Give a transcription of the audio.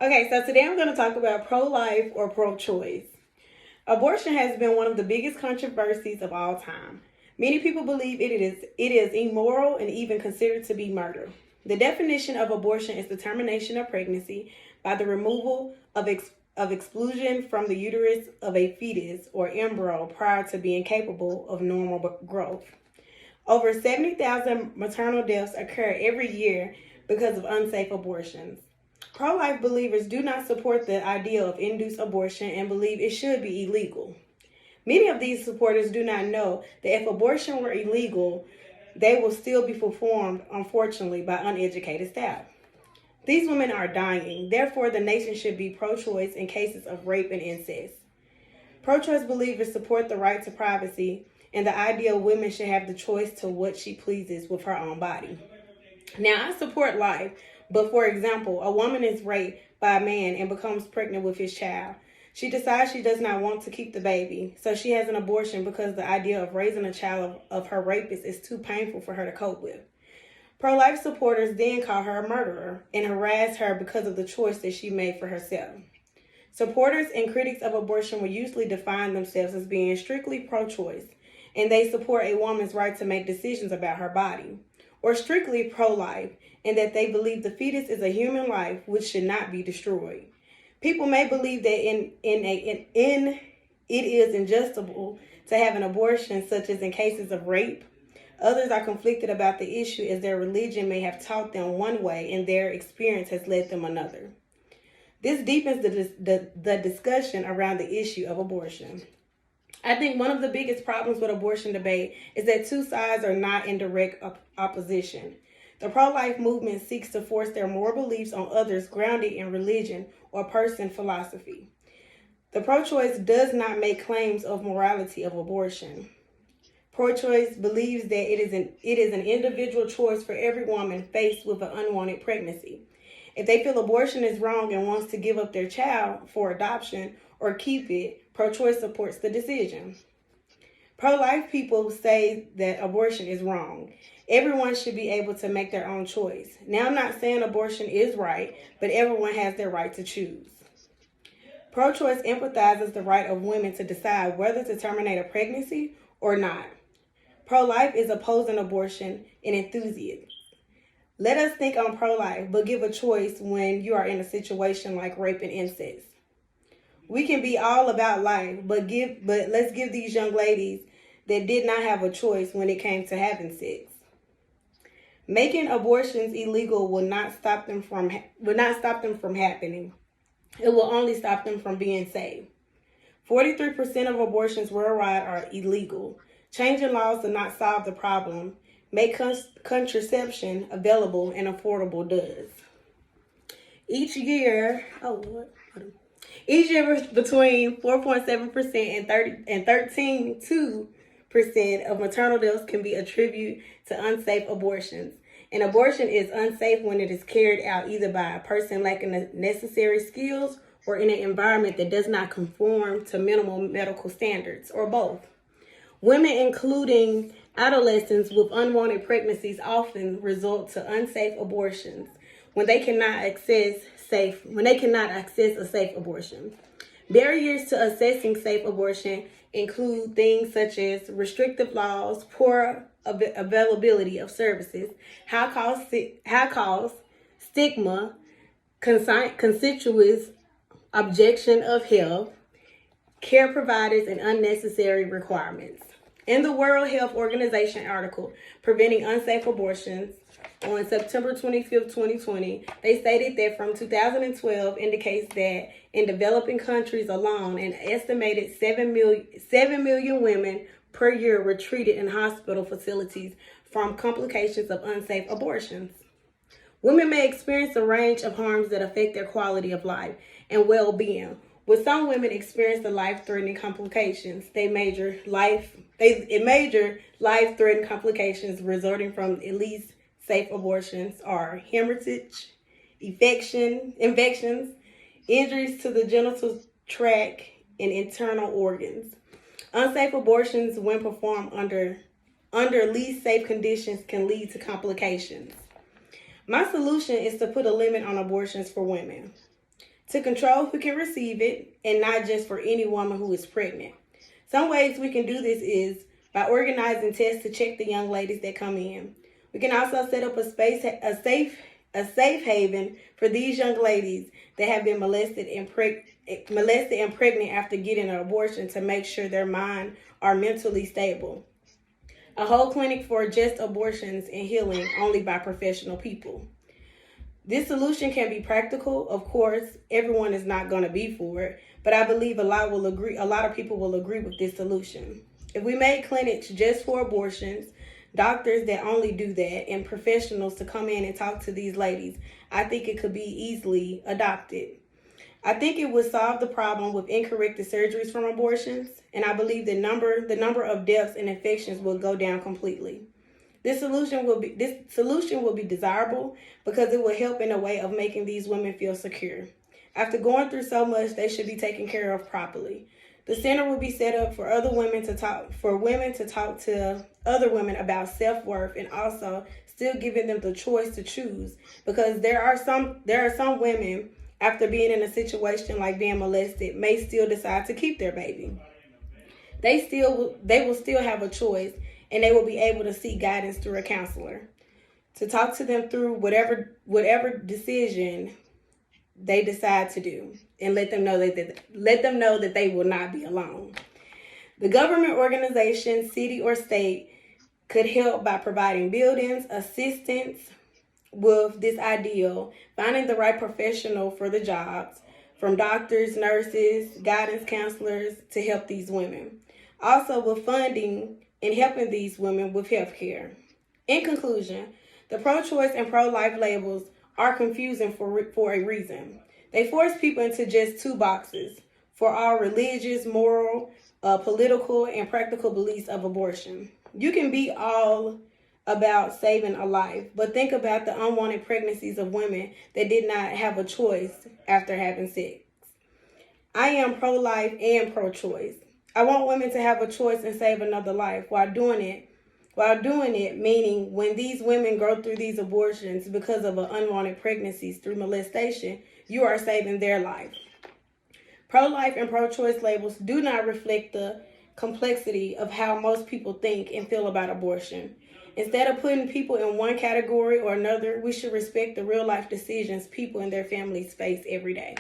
Okay, so today I'm going to talk about pro-life or pro-choice. Abortion has been one of the biggest controversies of all time. Many people believe it is immoral and even considered to be murder. The definition of abortion is the termination of pregnancy by the removal of exclusion from the uterus of a fetus or embryo prior to being capable of normal growth. Over 70,000 maternal deaths occur every year because of unsafe abortions. Pro-life believers do not support the idea of induced abortion and believe it should be illegal. Many of these supporters do not know that if abortion were illegal, they will still be performed, unfortunately, by uneducated staff. These women are dying, therefore the nation should be pro-choice in cases of rape and incest. Pro-choice believers support the right to privacy and the idea women should have the choice to what she pleases with her own body. Now, I support life, but for example, a woman is raped by a man and becomes pregnant with his child. She decides she does not want to keep the baby, so she has an abortion because the idea of raising a child of her rapist is too painful for her to cope with. Pro-life supporters then call her a murderer and harass her because of the choice that she made for herself. Supporters and critics of abortion will usually define themselves as being strictly pro-choice, and they support a woman's right to make decisions about her body, or strictly pro-life, and that they believe the fetus is a human life which should not be destroyed. People may believe that it is injustifiable to have an abortion, such as in cases of rape. Others are conflicted about the issue as their religion may have taught them one way and their experience has led them another. This deepens the discussion around the issue of abortion. I think one of the biggest problems with abortion debate is that two sides are not in direct opposition. The pro-life movement seeks to force their moral beliefs on others grounded in religion or person philosophy. The pro-choice does not make claims of morality of abortion. Pro-choice believes that it is an individual choice for every woman faced with an unwanted pregnancy. If they feel abortion is wrong and wants to give up their child for adoption or keep it, pro-choice supports the decision. Pro-life people say that abortion is wrong. Everyone should be able to make their own choice. Now, I'm not saying abortion is right, but everyone has their right to choose. Pro-choice empathizes the right of women to decide whether to terminate a pregnancy or not. Pro-life is opposing abortion and enthusiast. Let us think on pro-life, but give a choice when you are in a situation like rape and incest. We can be all about life, but let's give these young ladies that did not have a choice when it came to having sex. Making abortions illegal will not stop them from happening. It will only stop them from being safe. 43% of abortions worldwide are illegal. Changing laws does not solve the problem. Make contraception available and affordable does. Each year between 4.7% and 13.2% of maternal deaths can be attributed to unsafe abortions. An abortion is unsafe when it is carried out either by a person lacking the necessary skills or in an environment that does not conform to minimum medical standards, or both. Women, including adolescents with unwanted pregnancies, often result to unsafe abortions when they cannot access a safe abortion. Barriers to accessing safe abortion include things such as restrictive laws, poor availability of services, high cost, stigma, conspicuous objection of health, care providers, and unnecessary requirements. In the World Health Organization article, Preventing Unsafe Abortions, on September 25th, 2020, they stated that from 2012 indicates that in developing countries alone, an estimated 7 million women per year were treated in hospital facilities from complications of unsafe abortions. Women may experience a range of harms that affect their quality of life and well-being. With some women experience the life-threatening complications, major life-threatening complications resulting from at least safe abortions are hemorrhage, infections, injuries to the genital tract, and internal organs. Unsafe abortions, when performed under least safe conditions, can lead to complications. My solution is to put a limit on abortions for women. to control who can receive it, and not just for any woman who is pregnant. Some ways we can do this is by organizing tests to check the young ladies that come in. We can also set up a safe haven for these young ladies that have been molested and pregnant after getting an abortion to make sure their mind are mentally stable. A whole clinic for just abortions and healing only by professional people. This solution can be practical. Of course, everyone is not going to be for it, but I believe a lot of people will agree with this solution. If we made clinics just for abortions, doctors that only do that, and professionals to come in and talk to these ladies, I think it could be easily adopted. I think it would solve the problem with incorrected surgeries from abortions, and I believe the number of deaths and infections will go down completely. This solution will be desirable because it will help in a way of making these women feel secure. After going through so much, they should be taken care of properly. The center will be set up for women to talk to other women about self-worth, and also still giving them the choice to choose, because there are some women, after being in a situation like being molested, may still decide to keep their baby. They will still have a choice, and they will be able to seek guidance through a counselor to talk to them through whatever decision they decide to do, and let them know that they will not be alone. The government organization, city or state, could help by providing buildings, assistance with this ideal, finding the right professional for the jobs, from doctors, nurses, guidance counselors, to help these women. Also with funding and helping these women with health care. In conclusion, the pro-choice and pro-life labels are confusing for a reason. They force people into just two boxes for all religious, moral, political, and practical beliefs of abortion. You can be all about saving a life, but think about the unwanted pregnancies of women that did not have a choice after having sex. I am pro-life and pro-choice. I want women to have a choice and save another life while doing it, meaning when these women go through these abortions because of unwanted pregnancies through molestation, you are saving their life. Pro-life and pro-choice labels do not reflect the complexity of how most people think and feel about abortion. Instead of putting people in one category or another, we should respect the real-life decisions people and their families face every day.